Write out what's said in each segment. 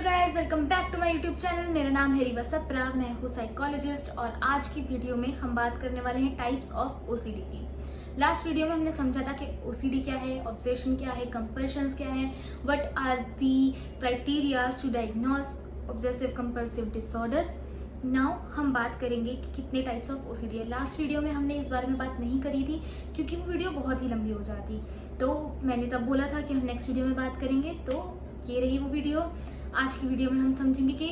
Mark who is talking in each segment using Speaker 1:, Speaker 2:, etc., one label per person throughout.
Speaker 1: Hello guys, welcome back to my YouTube channel. मेरा नाम है रीवा सप्रा, मैं हूँ साइकोलॉजिस्ट और आज की वीडियो में हम बात करने वाले हैं टाइप्स ऑफ ओसीडी की। लास्ट वीडियो में हमने समझा था कि ओसीडी क्या है, ऑब्सेशन क्या है, कंपल्शंस क्या है, what are the criterias to diagnose obsessive compulsive disorder. Now हम बात करेंगे कि कितने टाइप्स ऑफ ओसीडी है। लास्ट वीडियो में हमने इस बारे में बात नहीं करी थी क्योंकि वो वीडियो बहुत ही लंबी हो जाती, तो मैंने तब बोला था कि हम नेक्स्ट वीडियो में बात करेंगे। तो ये रही वो वीडियो। आज की वीडियो में हम समझेंगे कि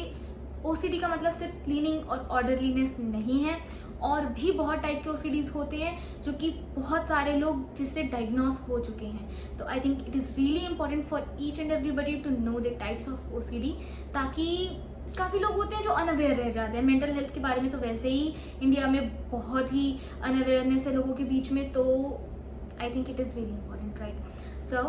Speaker 1: ओसीडी का मतलब सिर्फ क्लीनिंग और ऑर्डरलीनेस नहीं है, और भी बहुत टाइप के ओसीडीज होते हैं जो कि बहुत सारे लोग जिससे डायग्नोस हो चुके हैं। तो I think it is really important for each and everybody to know the types of OCD, ताकि काफ़ी लोग होते हैं जो अनअवेयर रह जाते हैं। मेंटल हेल्थ के बारे में तो वैसे ही इंडिया में बहुत ही अनअवेयरनेस है लोगों के बीच में, तो I think it is really important, right. So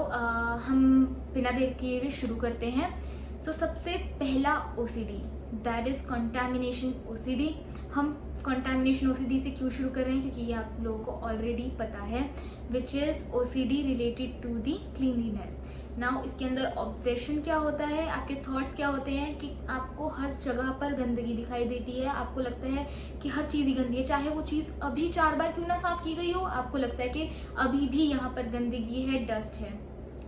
Speaker 1: हम बिना देर किए हुए शुरू करते हैं। सो सबसे पहला OCD that is contamination OCD. हम कंटामिनेशन ओसीडी से क्यों शुरू कर रहे हैं, क्योंकि ये आप लोगों को ऑलरेडी पता है, which is OCD related to the cleanliness. Now इसके अंदर ऑब्सेशन क्या होता है, आपके थॉट्स क्या होते हैं कि आपको हर जगह पर गंदगी दिखाई देती है, आपको लगता है कि हर चीज़ ही गंदी है, चाहे वो चीज़ अभी 4 बार क्यों ना साफ की गई हो, आपको लगता है कि अभी भी यहाँ पर गंदगी है, डस्ट है।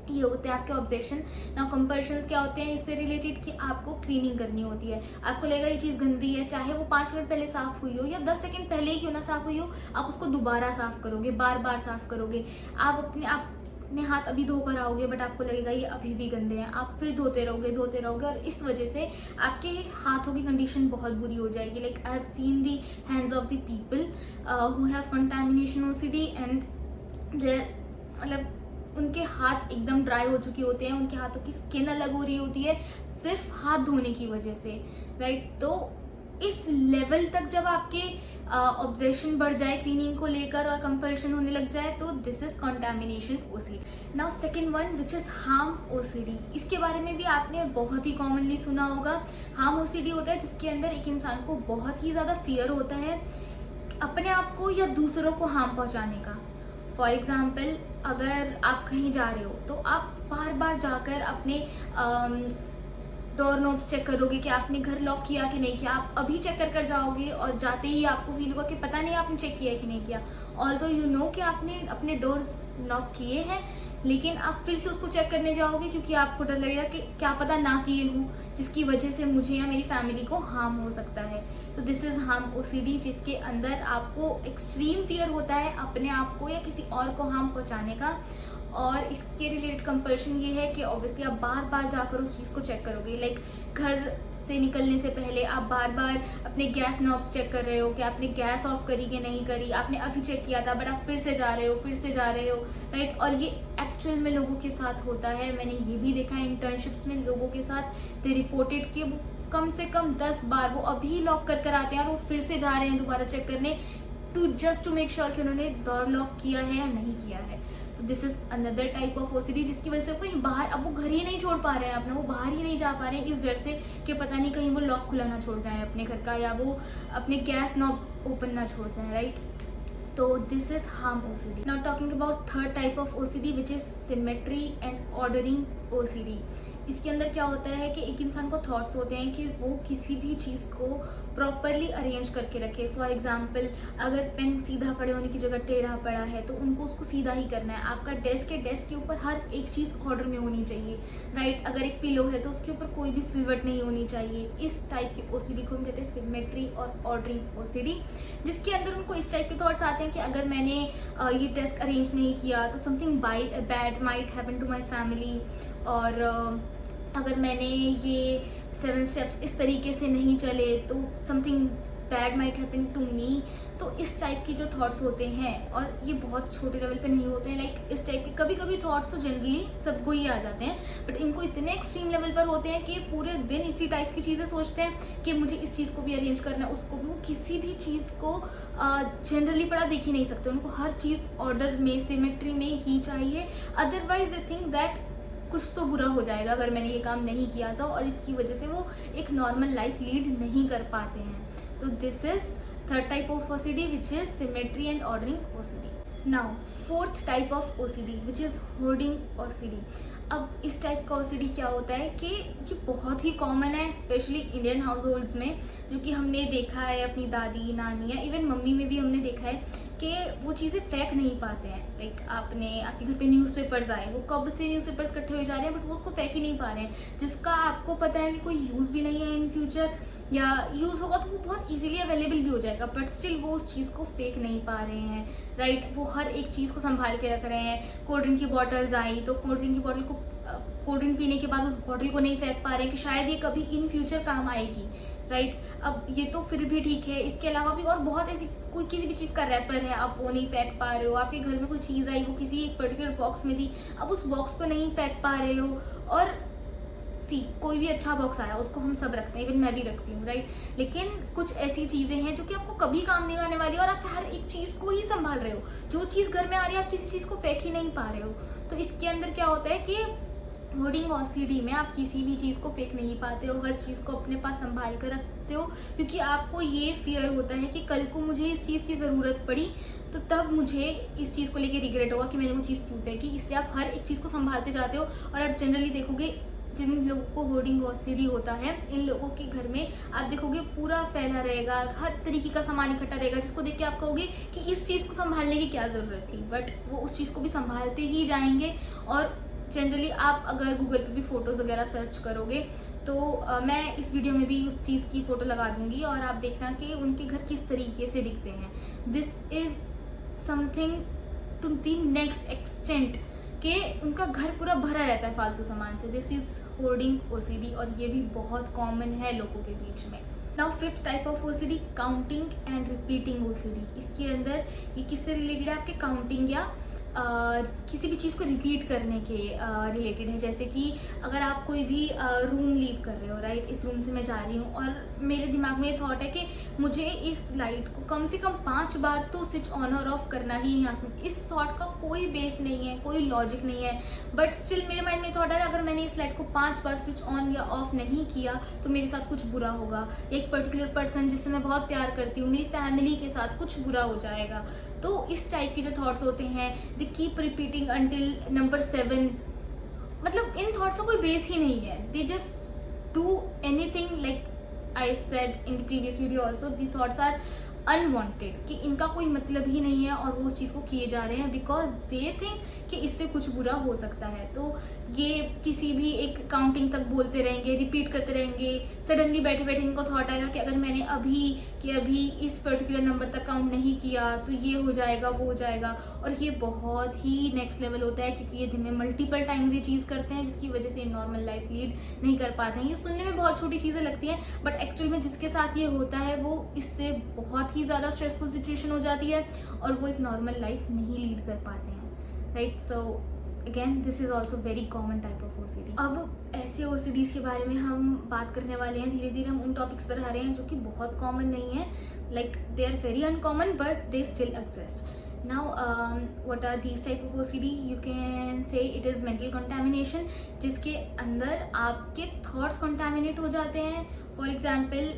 Speaker 1: ये होते हैं आपके ऑब्सेशन। नाउ कंपल्शंस क्या होते हैं इससे रिलेटेड, कि आपको क्लीनिंग करनी होती है। आपको लगेगा ये चीज़ गंदी है, चाहे वो 5 मिनट पहले साफ हुई हो या 10 सेकंड पहले ही क्यों ना साफ हुई हो, आप उसको दोबारा साफ करोगे, बार बार साफ करोगे। आप अपने हाथ अभी धोकर आओगे बट आपको लगेगा ये अभी भी गंदे हैं, आप फिर धोते रहोगे और इस वजह से आपके हाथों की कंडीशन बहुत बुरी हो जाएगी। Like I have seen the hands of the people who have contamination OCD and there, मतलब उनके हाथ एकदम ड्राई हो चुके होते हैं, उनके हाथों की स्किन अलग हो रही होती है सिर्फ हाथ धोने की वजह से, राइट। तो इस लेवल तक जब आपके ऑब्सेशन बढ़ जाए क्लीनिंग को लेकर और कंपल्शन होने लग जाए, तो this is contamination OCD. Now second one which is harm OCD. इसके बारे में भी आपने बहुत ही कॉमनली सुना होगा। हार्म ओसीडी होता है जिसके अंदर एक इंसान को बहुत ही ज्यादा फियर होता है अपने आप को या दूसरों को हार्म पहुंचाने का। फॉर एग्जाम्पल, अगर आप कहीं जा रहे हो तो आप बार बार जाकर अपने डोर नोब्स चेक करोगे कि आपने घर लॉक किया कि नहीं किया। आप अभी चेक कर जाओगे और जाते ही आपको फील होगा कि पता नहीं आपने चेक किया कि नहीं किया, ऑल्दो यू नो कि आपने अपने डोर्स लॉक किए हैं, लेकिन आप फिर से उसको चेक करने जाओगे क्योंकि आपको डर लगेगा कि क्या पता ना किए हूँ, जिसकी वजह से मुझे या मेरी फैमिली को हार्म हो सकता है। तो दिस इज हार्म ओसीडी, जिसके अंदर आपको एक्सट्रीम फियर होता है अपने आप को या किसी और को हार्म पहुंचाने का। और इसके रिलेटेड कंपल्शन ये है कि ऑब्वियसली आप बार बार जाकर उस चीज़ को चेक करोगे। लाइक घर से निकलने से पहले आप बार बार अपने गैस नॉब्स चेक कर रहे हो कि आपने गैस ऑफ करी कि नहीं करी, आपने अभी चेक किया था बट आप फिर से जा रहे हो, राइट। और ये एक्चुअल में लोगों के साथ होता है। मैंने ये भी देखा है इंटर्नशिप्स में लोगों के साथ, दे रिपोर्टेड कि वो कम से कम 10 बार वो अभी लॉक कर आते हैं और वो फिर से जा रहे हैं दोबारा चेक करने जस्ट टू मेक श्योर कि उन्होंने डोर लॉक किया है या नहीं किया है। तो this is another type of OCD, जिसकी वजह से कहीं बाहर, अब वो घर ही नहीं छोड़ पा रहे हैं अपना, वो बाहर ही नहीं जा पा रहे हैं इस डर से कि पता नहीं कहीं वो लॉक खुला ना छोड़ जाए अपने घर का, या वो अपने गैस नॉब्स ओपन ना छोड़ जाए, राइट। तो this is harm OCD. Now talking about third type of OCD which is symmetry and ordering OCD. इसके अंदर क्या होता है कि एक इंसान को थॉट्स होते हैं कि वो किसी भी चीज़ को प्रॉपरली अरेंज करके रखे। फॉर एग्जाम्पल, अगर पेन सीधा पड़े होने की जगह टेढ़ा पड़ा है तो उनको उसको सीधा ही करना है। आपका डेस्क के ऊपर हर एक चीज़ ऑर्डर में होनी चाहिए, राइट। अगर एक पिलो है तो उसके ऊपर कोई भी सिलवट नहीं होनी चाहिए। इस टाइप की ओसीडी को हम कहते हैं सिमेट्री और ऑर्डरिंग ओसीडी, जिसके अंदर उनको इस टाइप के थॉट्स आते हैं कि अगर मैंने ये डेस्क अरेंज नहीं किया तो something bad might happen to my family, और अगर मैंने ये 7 स्टेप्स इस तरीके से नहीं चले तो something bad might happen to me. तो इस टाइप की जो थॉट्स होते हैं, और ये बहुत छोटे लेवल पे नहीं होते हैं, लाइक इस टाइप के कभी कभी थॉट्स तो जनरली सबको ही आ जाते हैं, बट इनको इतने एक्सट्रीम लेवल पर होते हैं कि पूरे दिन इसी टाइप की चीज़ें सोचते हैं कि मुझे इस चीज़ को भी अरेंज करना है, उसको भी। वो किसी भी चीज़ को जनरली पढ़ा देख ही नहीं सकते, उनको हर चीज़ ऑर्डर में, सिमेट्री में ही चाहिए, अदरवाइज दे थिंक दैट कुछ तो बुरा हो जाएगा अगर मैंने ये काम नहीं किया था, और इसकी वजह से वो एक नॉर्मल लाइफ लीड नहीं कर पाते हैं। तो this is third type of OCD which is symmetry and ordering OCD. Now fourth type of OCD which is hoarding OCD. अब इस टाइप का ओसीडी क्या होता है कि ये बहुत ही कॉमन है, स्पेशली इंडियन हाउस होल्ड्स में, जो कि हमने देखा है अपनी दादी नानी या इवन मम्मी में भी हमने देखा है कि वो चीज़ें फेंक नहीं पाते हैं। लाइक आपके घर पे न्यूज़पेपर्स आए, वो कब से न्यूज़पेपर्स इकट्ठे हो जा रहे हैं बट वो उसको फेंक ही नहीं पा रहे हैं, जिसका आपको पता है कि कोई यूज़ भी नहीं है इन फ्यूचर, या यूज़ होगा तो वो बहुत इजीली अवेलेबल भी हो जाएगा, बट स्टिल वो उस चीज़ को फेंक नहीं पा रहे हैं, राइट। वो हर एक चीज़ को संभाल के रख रहे हैं। कोल्ड ड्रिंक की बॉटल्स आई तो कोल्ड ड्रिंक की बॉटल को कोल्ड ड्रिंक पीने के बाद उस बॉटल को नहीं फेंक पा रहे हैं कि शायद ये कभी इन फ्यूचर काम आएगी, राइट। अब ये तो फिर भी ठीक है, इसके अलावा भी और बहुत ऐसी कोई किसी भी चीज़ का रैपर है, आप वो नहीं फेंक पा रहे हो। आपके घर में कोई चीज़ आई, वो किसी एक पर्टिकुलर बॉक्स में थी, अब उस बॉक्स को नहीं फेंक पा रहे हो। और कोई भी अच्छा बॉक्स आया उसको हम सब रखते हैं, इवन मैं भी रखती हूँ, राइट। लेकिन कुछ ऐसी चीजें हैं जो कि आपको कभी काम नहीं आने वाली और आप हर एक चीज को ही संभाल रहे हो। जो चीज घर में आ रही है आप किसी चीज को फेंक ही नहीं पा रहे हो। तो इसके अंदर क्या होता है कि होर्डिंग ओसीडी में आप किसी भी चीज को फेंक नहीं पाते हो, हर चीज को अपने पास संभाल कर रखते हो, क्योंकि आपको ये फियर होता है कि कल को मुझे इस चीज की जरूरत पड़ी तो तब मुझे इस चीज को लेके रिग्रेट होगा कि मैंने वो चीज क्यों फेंकी। इसलिए आप हर एक चीज को संभालते जाते हो। और आप जनरली देखोगे जिन लोगों को होर्डिंग ओसीडी होता है, इन लोगों के घर में आप देखोगे पूरा फैला रहेगा, हर तरीके का सामान इकट्ठा रहेगा, जिसको देख के आप कहोगे कि इस चीज को संभालने की क्या जरूरत थी, बट वो उस चीज को भी संभालते ही जाएंगे। और जनरली आप अगर गूगल पे भी फोटोज वगैरह सर्च करोगे तो मैं इस वीडियो में भी उस चीज की फोटो लगा दूंगी और आप देखना कि उनके घर किस तरीके से दिखते हैं। This is something to the next extent कि उनका घर पूरा भरा रहता है फालतू सामान से। दिस इज होर्डिंग ओसीडी और ये भी बहुत कॉमन है लोगों के बीच में। Now fifth type of OCD, counting and repeating OCD. इसके अंदर ये किससे रिलेटेड है? आपके काउंटिंग या किसी भी चीज़ को रिपीट करने के रिलेटेड है। जैसे कि अगर आप कोई भी रूम लीव कर रहे हो, राइट, इस रूम से मैं जा रही हूँ और मेरे दिमाग में ये थॉट है कि मुझे इस लाइट को कम से कम 5 बार तो स्विच ऑन और ऑफ करना ही है यहाँ से। इस थॉट का कोई बेस नहीं है, कोई लॉजिक नहीं है, बट स्टिल मेरे माइंड में थॉट है अगर मैंने इस लाइट को 5 बार स्विच ऑन या ऑफ नहीं किया तो मेरे साथ कुछ बुरा होगा। एक पर्टिकुलर पर्सन जिससे मैं बहुत प्यार करती हूँ, मेरी फैमिली के साथ कुछ बुरा हो जाएगा। तो इस टाइप के जो थॉट्स होते हैं, they keep repeating until number 7। मतलब इन थॉट्स का कोई बेस ही नहीं है, they just do anything. Like I said in the previous video also, the thoughts are unwanted, कि इनका कोई मतलब ही नहीं है और वो उस चीज़ को किए जा रहे हैं बिकॉज दे थिंक कि इससे कुछ बुरा हो सकता है। तो ये किसी भी एक काउंटिंग तक बोलते रहेंगे, रिपीट करते रहेंगे। सडनली बैठे बैठे इनको थॉट आएगा कि अगर मैंने अभी इस पर्टिकुलर नंबर तक काउंट नहीं किया तो ये हो जाएगा, वो हो जाएगा। और ये बहुत ही नेक्स्ट लेवल होता है क्योंकि ये दिन में मल्टीपल टाइम्स ये चीज़ करते हैं, जिसकी वजह से नॉर्मल लाइफ लीड नहीं कर पाते हैं। ये सुनने में बहुत छोटी चीज़ें लगती हैं बट एक्चुअल में जिसके साथ ये होता है वो इससे बहुत ही ज़्यादा स्ट्रेसफुल सिचुएशन हो जाती है और वो एक नॉर्मल लाइफ नहीं लीड कर पाते हैं, right. So again this is also very common type of OCD. अब ऐसे ओसीडीज के बारे में हम बात करने वाले हैं। धीरे धीरे हम उन टॉपिक्स पर आ रहे हैं जो कि बहुत कॉमन नहीं है, like they are very uncommon but they still exist. Now, what are these type of OCD? You can say it is mental contamination, जिसके अंदर आपके thoughts contaminate हो जाते हैं। For example,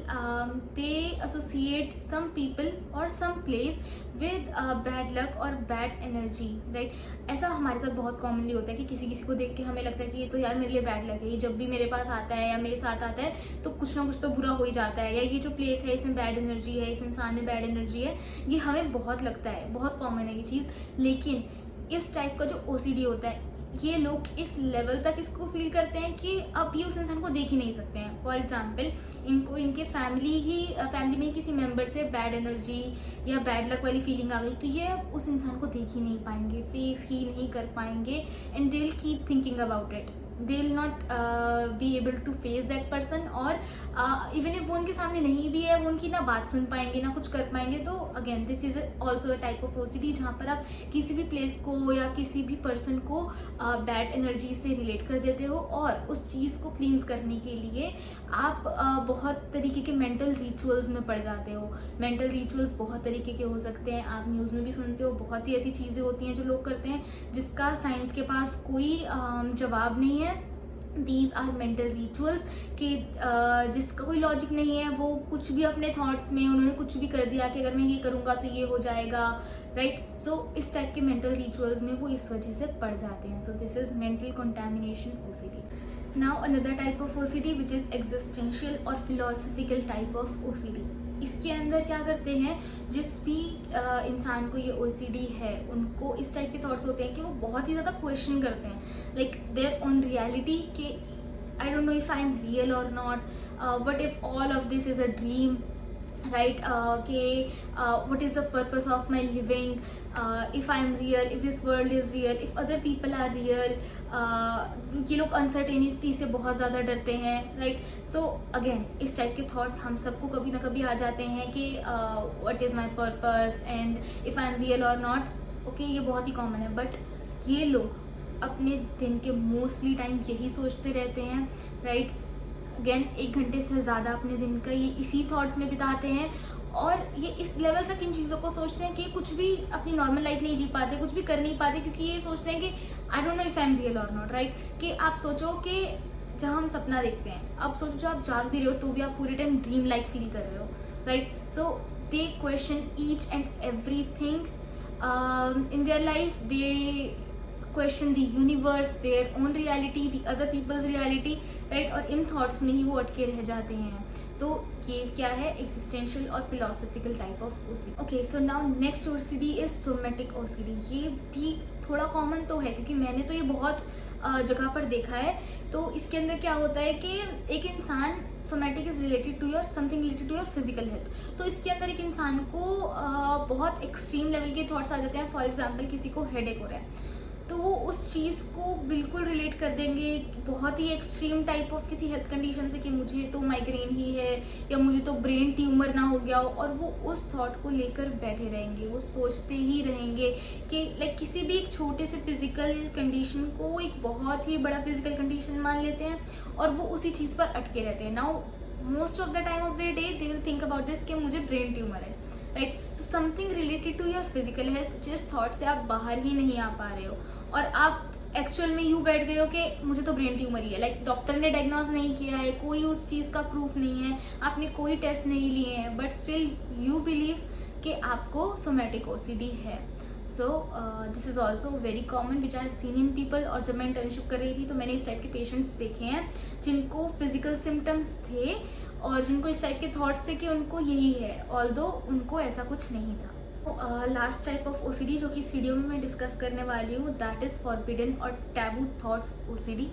Speaker 1: they associate some people or some place with bad luck और bad energy, right? ऐसा हमारे साथ बहुत कॉमनली होता है कि किसी किसी को देख के हमें लगता है कि ये तो यार मेरे लिए बैड लक है, ये जब भी मेरे पास आता है या मेरे साथ आता है तो कुछ ना कुछ तो बुरा हो ही जाता है, या ये जो प्लेस है इसमें बैड एनर्जी है, इस इंसान में बैड एनर्जी है। ये हमें बहुत लगता है, बहुत कॉमन है ये चीज़। लेकिन इस टाइप का जो ओसीडी होता है, ये लोग इस लेवल तक इसको फील करते हैं कि अब ये उस इंसान को देख ही नहीं सकते हैं। फॉर एग्जाम्पल, इनको इनके फैमिली में किसी मेंबर से बैड एनर्जी या बैड लक वाली फीलिंग आ गई तो ये अब उस इंसान को देख ही नहीं पाएंगे, फेस ही नहीं कर पाएंगे, and they will keep thinking about it. they will not be able to face that person, और even if वो उनके सामने नहीं भी है, वो उनकी ना बात सुन पाएंगे ना कुछ कर पाएंगे। तो again this is also a type of OCD जहाँ पर आप किसी भी प्लेस को या किसी भी पर्सन को बैड एनर्जी से रिलेट कर देते हो और उस चीज़ को क्लींस करने के लिए आप बहुत तरीके के मेंटल रिचुअल्स में पड़ जाते हो। मेंटल रिचुअल्स बहुत तरीके के हो सकते हैं, आप न्यूज़ में भी सुनते हो, बहुत सी ऐसी चीज़ें होती हैं जो लोग करते हैं जिसका साइंस के पास कोई जवाब नहीं है, दीज आर मेंटल रिचुअल्स कि जिसका कोई लॉजिक नहीं है, वो कुछ भी अपने थॉट्स में उन्होंने कुछ भी कर दिया कि अगर मैं ये करूँगा तो ये हो जाएगा, राइट। सो इस टाइप के मेंटल रिचुअल्स में वो इस वजह से पड़ जाते हैं। So this is mental contamination OCD. Now another type of OCD which is existential और फिलोसफिकल टाइप ऑफ ओसीडी। इसके अंदर क्या करते हैं, जिस भी इंसान को ये ओसीडी है उनको इस टाइप के थॉट्स होते हैं कि वो बहुत ही ज़्यादा क्वेश्चन करते हैं, लाइक देयर ऑन रियलिटी के I don't know if I am real और not, what if all of this is a dream, right, what is the purpose of my living, if I am real, if this world is real, if other people are real, ये लोग uncertainty से बहुत ज़्यादा डरते हैं, right. So again इस type के thoughts हम सबको कभी ना कभी आ जाते हैं कि what is my purpose and if I am real or not, okay, ये बहुत ही कॉमन है। बट ये लोग अपने दिन के मोस्टली टाइम यही सोचते रहते हैं, राइट। अगेन 1 घंटे से ज़्यादा अपने दिन का ये इसी थॉट्स में बिताते हैं और ये इस लेवल तक इन चीज़ों को सोचते हैं कि कुछ भी अपनी नॉर्मल लाइफ नहीं जी पाते, कुछ भी कर नहीं पाते, क्योंकि ये सोचते हैं कि आई don't know if I am real और नॉट, राइट। कि आप सोचो कि जहाँ हम सपना देखते हैं, अब सोचो जो आप जाग भी रहे हो तो भी आप पूरे टाइम ड्रीम लाइक फील कर रहे हो, right. So they question each and everything in their life, they question the universe, their own reality, the other people's reality, right. और इन थॉट्स में ही वो अटके रह जाते हैं। तो ये क्या है, एग्जिस्टेंशियल और philosophical type of OCD. Okay, so now next OCD is somatic OCD. ये भी थोड़ा कॉमन तो है क्योंकि मैंने तो ये बहुत जगह पर देखा है। तो इसके अंदर क्या होता है कि एक इंसान, somatic is related to your something related to your physical health. तो इसके अंदर एक इंसान को बहुत एक्सट्रीम लेवल के थॉट्स आ जाते हैं। फॉर एग्जाम्पल किसी को हेडेक हो रहा है तो वो उस चीज़ को बिल्कुल रिलेट कर देंगे बहुत ही एक्सट्रीम टाइप ऑफ किसी हेल्थ कंडीशन से कि मुझे तो माइग्रेन ही है या मुझे तो ब्रेन ट्यूमर ना हो गया हो, और वो उस थॉट को लेकर बैठे रहेंगे, वो सोचते ही रहेंगे कि लाइक किसी भी एक छोटे से फिजिकल कंडीशन को एक बहुत ही बड़ा फिजिकल कंडीशन मान लेते हैं और वो उसी चीज़ पर अटके रहते हैं। Now most of the time of the day they will think about this कि मुझे ब्रेन ट्यूमर है, right. So something related to your physical health, जिस थॉट से आप बाहर ही नहीं आ पा रहे हो और आप एक्चुअल में यूँ बैठ गए हो कि मुझे तो ब्रेन ट्यूमर ही है, लाइक डॉक्टर ने डायग्नोज नहीं किया है, कोई उस चीज़ का प्रूफ नहीं है, आपने कोई टेस्ट नहीं लिए हैं, बट स्टिल यू बिलीव कि आपको सोमेटिक ओसीडी है। So this is also very common which I have seen in people. और जब मैं इंटर्नशिप कर रही थी तो मैंने इस टाइप के पेशेंट्स देखे हैं जिनको फिजिकल सिम्टम्स थे और जिनको इस टाइप के थॉट्स थे कि उनको यही है, ऑल्दो उनको ऐसा कुछ नहीं था। लास्ट टाइप ऑफ ओसीडी जो कि इस वीडियो में मैं डिस्कस करने वाली हूँ, दैट इज़ फॉरबिडन और टैबू थॉट्स ओसीडी,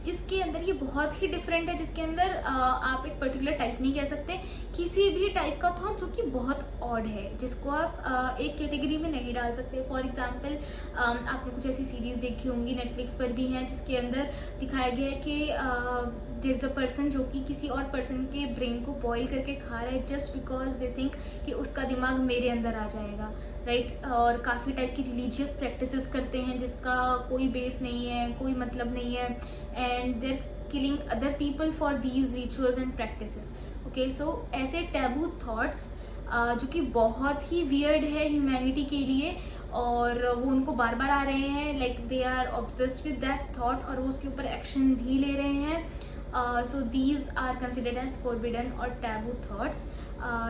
Speaker 1: जिसके अंदर ये बहुत ही डिफरेंट है, जिसके अंदर आप एक पर्टिकुलर टाइप नहीं कह सकते, किसी भी टाइप का थॉट जो कि बहुत ऑड है, जिसको आप एक कैटेगरी में नहीं डाल सकते। फॉर एग्जाम्पल आपने कुछ ऐसी सीरीज देखी होंगी, नेटफ्लिक्स पर भी हैं, जिसके अंदर दिखाया गया है कि देयर इज अ पर्सन जो कि किसी और पर्सन के ब्रेन को बॉईल करके खा रहा है जस्ट बिकॉज दे थिंक कि उसका दिमाग मेरे अंदर आ जाएगा, राइट। और काफ़ी टाइप की रिलीजियस प्रैक्टिसेस करते हैं जिसका कोई बेस नहीं है, कोई मतलब नहीं है, and their killing other people for these rituals and practices. Okay, so ऐसे टैबू थॉट्स जो कि बहुत ही वियर्ड है ह्यूमैनिटी के लिए और वो उनको बार बार आ रहे हैं, like they are obsessed with that thought और वो उसके ऊपर एक्शन भी ले रहे हैं। So these are considered as forbidden और टैबू थॉट्स,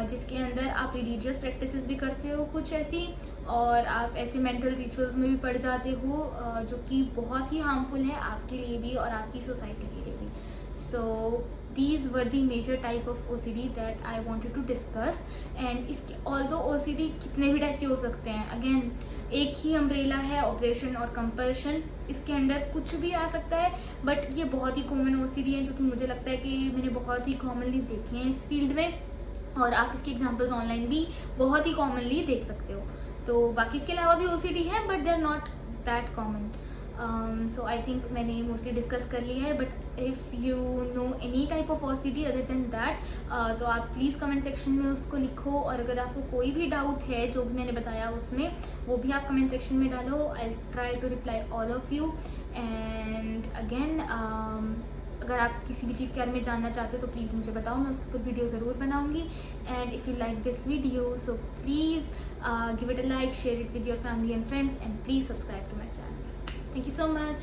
Speaker 1: जिसके अंदर आप रिलीजियस प्रैक्टिसेस भी करते हो कुछ ऐसी, और आप ऐसे मेंटल रिचुअल्स में भी पड़ जाते हो जो कि बहुत ही हार्मफुल है आपके लिए भी और आपकी सोसाइटी के लिए भी। सो these were the major type of OCD that I wanted to discuss। and इसके although OCD कितने भी टाइप के हो सकते हैं, अगेन एक ही अम्ब्रेला है ऑब्सेशन और कंपल्शन, इसके अंदर कुछ भी आ सकता है, बट ये बहुत ही कॉमन OCD है जो कि मुझे लगता है कि मैंने बहुत ही कॉमनली देखे हैं इस फील्ड में, और आप इसके एग्जाम्पल्स ऑनलाइन भी बहुत ही कॉमनली देख सकते हो। तो बाकी इसके अलावा भी OCD है but they are not that common. So I think मैंने मोस्टली डिस्कस कर लिया है, but if you know any type of OCD other than that तो आप प्लीज़ कमेंट सेक्शन में उसको लिखो, और अगर आपको कोई भी डाउट है जो भी मैंने बताया उसमें, वो भी आप कमेंट सेक्शन में डालो। I try to reply all of you. And again अगर आप किसी भी चीज़ के बारे में जानना चाहते हो तो प्लीज़ मुझे बताओ, मैं उसके ऊपर वीडियो ज़रूर बनाऊंगी। And if you like this video so please give it a like, share it with your family and friends, and please subscribe to my channel. Thank you so much.